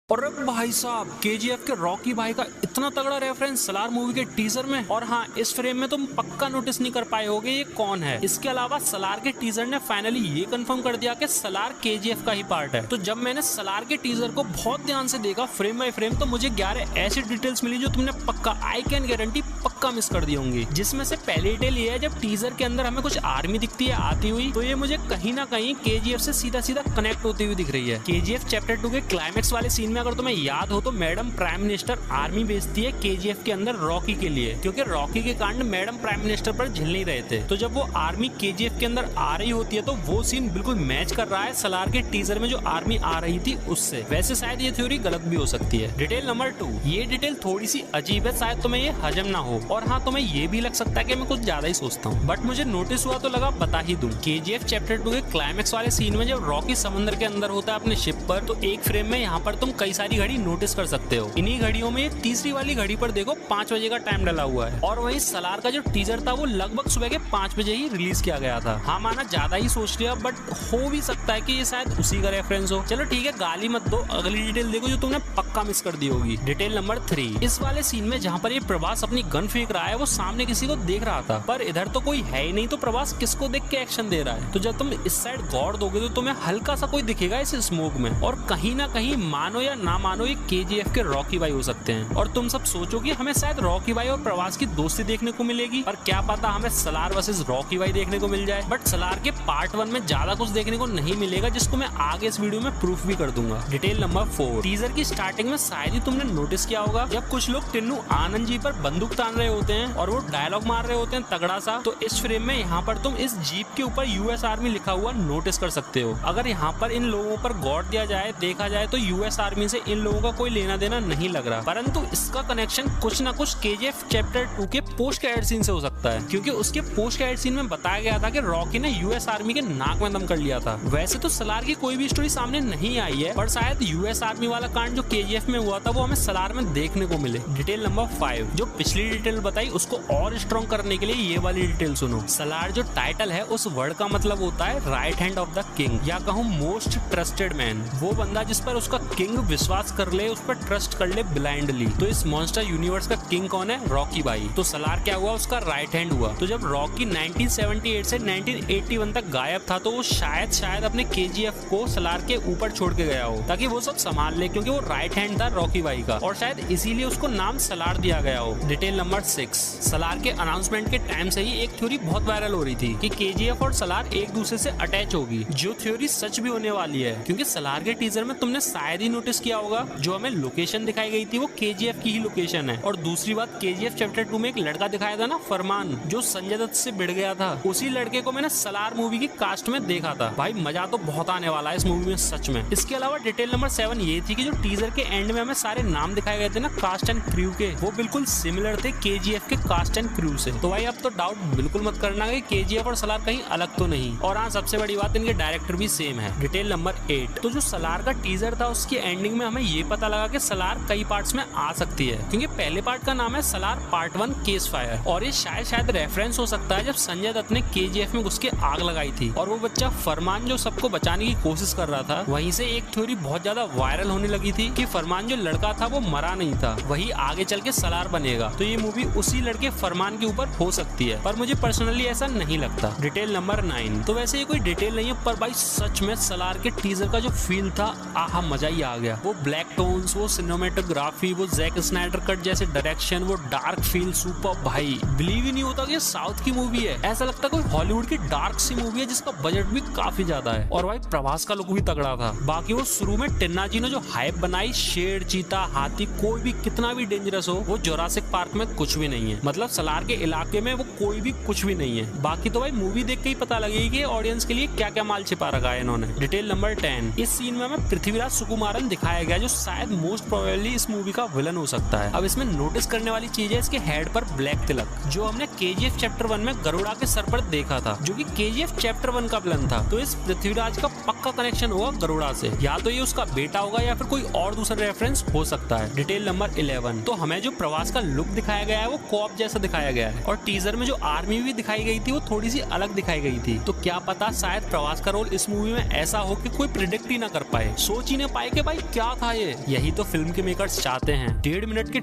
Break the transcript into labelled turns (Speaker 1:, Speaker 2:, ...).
Speaker 1: और अब भाई साहब केजीएफ के रॉकी भाई का इतना तगड़ा रेफरेंस सलार मूवी के टीजर में। और हाँ, इस फ्रेम में तुम पक्का नोटिस नहीं कर पाए होगे ये कौन है। इसके अलावा सलार के टीजर ने फाइनली ये कंफर्म कर दिया कि सलार केजीएफ का ही पार्ट है। तो जब मैंने सलार के टीजर को बहुत ध्यान से देखा फ्रेम बाय फ्रेम, तो मुझे 11 ऐसी डिटेल्स मिली जो तुमने पक्का आई कैन गारंटी पक्का मिस कर दी होंगी। जिसमें से पहली डिटेल ये है, जब टीजर के अंदर हमें कुछ आर्मी दिखती है आती हुई, तो ये मुझे कहीं ना कहीं केजीएफ से सीधा सीधा कनेक्ट होती हुई दिख रही है। केजीएफ चैप्टर 2 के क्लाइमेक्स वाले सीन में अगर तुम्हें याद हो तो मैडम प्राइम मिनिस्टर आर्मी भेजती है केजीएफ के अंदर रॉकी के लिए, क्योंकि रॉकी के कांड मैडम प्राइम मिनिस्टर पर झेल नहीं रहे थे। तो जब वो आर्मी केजीएफ के अंदर आ रही होती है तो वो सीन बिल्कुल मैच कर रहा है सलार के टीजर में जो आर्मी आ रही थी उससे। वैसे शायद ये थ्योरी गलत भी हो सकती है। डिटेल नंबर 2, ये डिटेल थोड़ी सी अजीब है, शायद तुम्हें ये हजम ना हो, और हाँ तुम्हें ये भी लग सकता है कि मैं कुछ ज्यादा ही सोचता हूँ, बट मुझे नोटिस हुआ तो लगा बता ही दूं। केजीएफ चैप्टर 2 के क्लाइमेक्स वाले सीन में जब रॉकी समुद्र के अंदर होता है अपने शिप पर, तो एक फ्रेम में यहाँ पर तुम कई सारी घड़ी नोटिस कर सकते हो। इन्हीं घड़ियों में तीसरी वाली घड़ी पर देखो 5 बजे का टाइम डाला हुआ है, और वहीं सलार का जो टीजर था वो लगभग सुबह के 5 बजे ही रिलीज किया गया था। हाँ माना ज्यादा ही सोच लिया, बट हो भी सकता है कि ये शायद उसी का रेफरेंस हो। चलो ठीक है, गाली मत दो, अगली डिटेल देखो जो तुमने पक्का मिस कर दी होगी। डिटेल नंबर 3, इस वाले सीन में जहाँ पर ये प्रभास अपनी गन फेंक रहा है वो सामने किसी को देख रहा था, पर इधर तो कोई है ही नहीं, तो प्रभास किसको देख के एक्शन दे रहा है। तो जब तुम इस साइड गौर दोगे तो तुम्हें हल्का सा कोई दिखेगा इस स्मोक में, और कहीं ना कहीं मानो या ना मानो ये केजीएफ के रॉकी भाई हो सकते हैं। और तुम सब सोचोगे हमें शायद रॉकी भाई और प्रभास की दोस्ती देखने को मिलेगी, पर क्या पता हमें सलार वर्सेस रॉकी भाई देखने को मिल जाए। बट सलार के पार्ट 1 में ज्यादा कुछ देखने को नहीं मिलेगा, जिसको मैं आगे इस वीडियो में प्रूफ भी कर दूंगा। डिटेल नंबर 4, टीजर की स्टार्टिंग में शायद ही तुमने नोटिस किया होगा जब कुछ लोग टिन्नू आनंद जी पर बंदूक तान रहे होते हैं और वो डायलॉग मार रहे होते हैं तगड़ा सा, तो इस फ्रेम में यहाँ पर तुम इस जीप के ऊपर यूएस आर्मी लिखा हुआ नोटिस कर सकते हो। अगर यहाँ पर इन लोगों पर गौर दिया जाए, देखा जाए, तो यूएस आर्मी से इन लोगों का कोई लेना देना नहीं लग रहा, परंतु इसका कनेक्शन कुछ ना कुछ केजीएफ चैप्टर 2 के पोस्ट क्रेडिट सीन से हो सकता है, क्योंकि उसके पोस्ट क्रेडिट सीन में बताया गया था कि रॉकी ने यूएस आर्मी के नाक में दम कर लिया था। वैसे तो सलार की कोई भी स्टोरी सामने नहीं आई है, पर शायद यूएस आर्मी वाला कांड जो केजीएफ में हुआ था वो हमें सलार में देखने को मिले। डिटेल नंबर 5, जो पिछली डिटेल बताई उसको और स्ट्रॉन्ग करने के लिए ये वाली डिटेल सुनो। सलार जो टाइटल है उस वर्ड का मतलब होता है right hand of the king, या कहूँ मोस्ट ट्रस्टेड मैन, वो बंदा जिस पर उसका किंग विश्वास कर ले, उस पर ट्रस्ट कर ले ब्लाइंडली। तो इस मॉन्स्टर यूनिवर्स का किंग कौन है? रॉकी भाई। तो सलार क्या हुआ? उसका राइट हैंड हुआ। तो जब रॉकी 1978 से 1981 तक गायब था, तो वो शायद अपने केजीएफ को सलार के ऊपर छोड़ के गया हो ताकि वो सब संभाल ले, क्योंकि वो राइट हैंड था रॉकी भाई का, और शायद इसीलिए उसको नाम सलार दिया गया हो। डिटेल नंबर 6, सलार के अनाउंसमेंट के टाइम से ही एक थ्योरी बहुत वायरल हो रही थी कि केजीएफ और सलार एक दूसरे से अटैच होगी, जो थ्योरी सच भी होने वाली है, क्योंकि सलार के टीजर में तुमने शायद ही नोटिस किया होगा जो हमें लोकेशन दिखाई गई थी वो केजीएफ की ही लोकेशन है। और दूसरी बात, केजीएफ चैप्टर 2 में एक लड़का दिखाया था ना फरमान, जो संजय दत्त से भिड़ गया था, उसी लड़के को मैंने सलार मूवी की कास्ट में देखा था। भाई मजा तो बहुत आने वाला है इस मूवी में सच में। इसके अलावा डिटेल नंबर 7 ये थी कि जो टीजर के एंड में हमें सारे नाम दिखाए गए थे ना कास्ट एंड क्रू के, वो बिल्कुल सिमिलर थे केजीएफ के कास्ट एंड क्रू से। तो भाई अब तो डाउट बिल्कुल मत करना कि केजीएफ और सलार कहीं अलग तो नहीं। और हाँ, सबसे बड़ी बात, इनके डायरेक्टर भी सेम है। डिटेल नंबर 8, तो जो सलार का टीजर था उसकी एंडिंग में हमें ये पता लगा कि सलार कई पार्ट्स में आ सकती है, क्योंकि पहले पार्ट का नाम है सलार पार्ट 1 केस फायर, और ये शायद रेफरेंस हो सकता है जब संजय दत्त ने केजीएफ में घुस के आग लगाई थी और वो बच्चा फरमान जो सबको बचाने की कोशिश कर रहा था। वहीं से एक थ्योरी बहुत ज्यादा वायरल होने लगी थी कि फरमान जो लड़का था वो मरा नहीं था, वही आगे चल के सलार बनेगा। तो ये मूवी उसी लड़के फरमान के ऊपर हो सकती है, पर मुझे पर्सनली ऐसा नहीं लगता। डिटेल नंबर 9, तो वैसे ये कोई डिटेल नहीं है, पर भाई सच में सलार के टीजर का जो फील था, आहा मजा ही आ गया। वो ब्लैक टोन्स, वो सिनेमेटोग्राफी, वो जैक स्नाइडर कट जैसे डायरेक्शन, वो डार्क फील, सुपर भाई बिलीव ही नहीं होता कि ये साउथ की मूवी है, ऐसा लगता है कोई हॉलीवुड की डार्क सी मूवी है जिसका बजट भी काफी ज्यादा है। और भाई प्रभास का लुक भी तगड़ा था। बाकी वो शुरू में टिन्ना जी ने जो हाइप बनाई, शेर, चीता, हाथी, कोई भी कितना भी डेंजरस हो, वो जुरासिक पार्क में कुछ भी नहीं है। मतलब सलार के इलाके में वो कोई भी कुछ भी नहीं है। बाकी तो भाई मूवी देख के ही पता लगेगी कि ऑडियंस के लिए क्या क्या माल छिपा रखा है इन्होंने। डिटेल नंबर 10, इस सीन में हमें पृथ्वीराज सुकुमारन दिखाया गया, जो शायद मोस्ट प्रोबेबली इस मूवी का विलन हो सकता है। अब इसमें नोटिस करने वाली चीज है इसके हेड पर ब्लैक तिलक, जो हमने केजीएफ चैप्टर 1 में गरुड़ा के सर पर देखा था, जो कि केजीएफ चैप्टर 1 का विलन था। तो इस पृथ्वीराज का पक्का कनेक्शन होगा गरुड़ा से, या तो ये उसका बेटा होगा या फिर कोई और दूसरा रेफरेंस हो सकता है। डिटेल नंबर 11, तो हमें जो प्रभास का लुक दिखाया गया है वो कॉप जैसा दिखाया गया है, और टीजर में जो आर्मी भी दिखाई गई थी वो थोड़ी सी अलग दिखाई गई थी। तो क्या पता शायद प्रभास का रोल इस मूवी में ऐसा हो कि कोई प्रिडिक्ट ही ना कर पाए, सोच ही ना पाए कि भाई क्या था ये? यही तो फिल्म के मेकर्स चाहते हैं। 1.5 मिनट के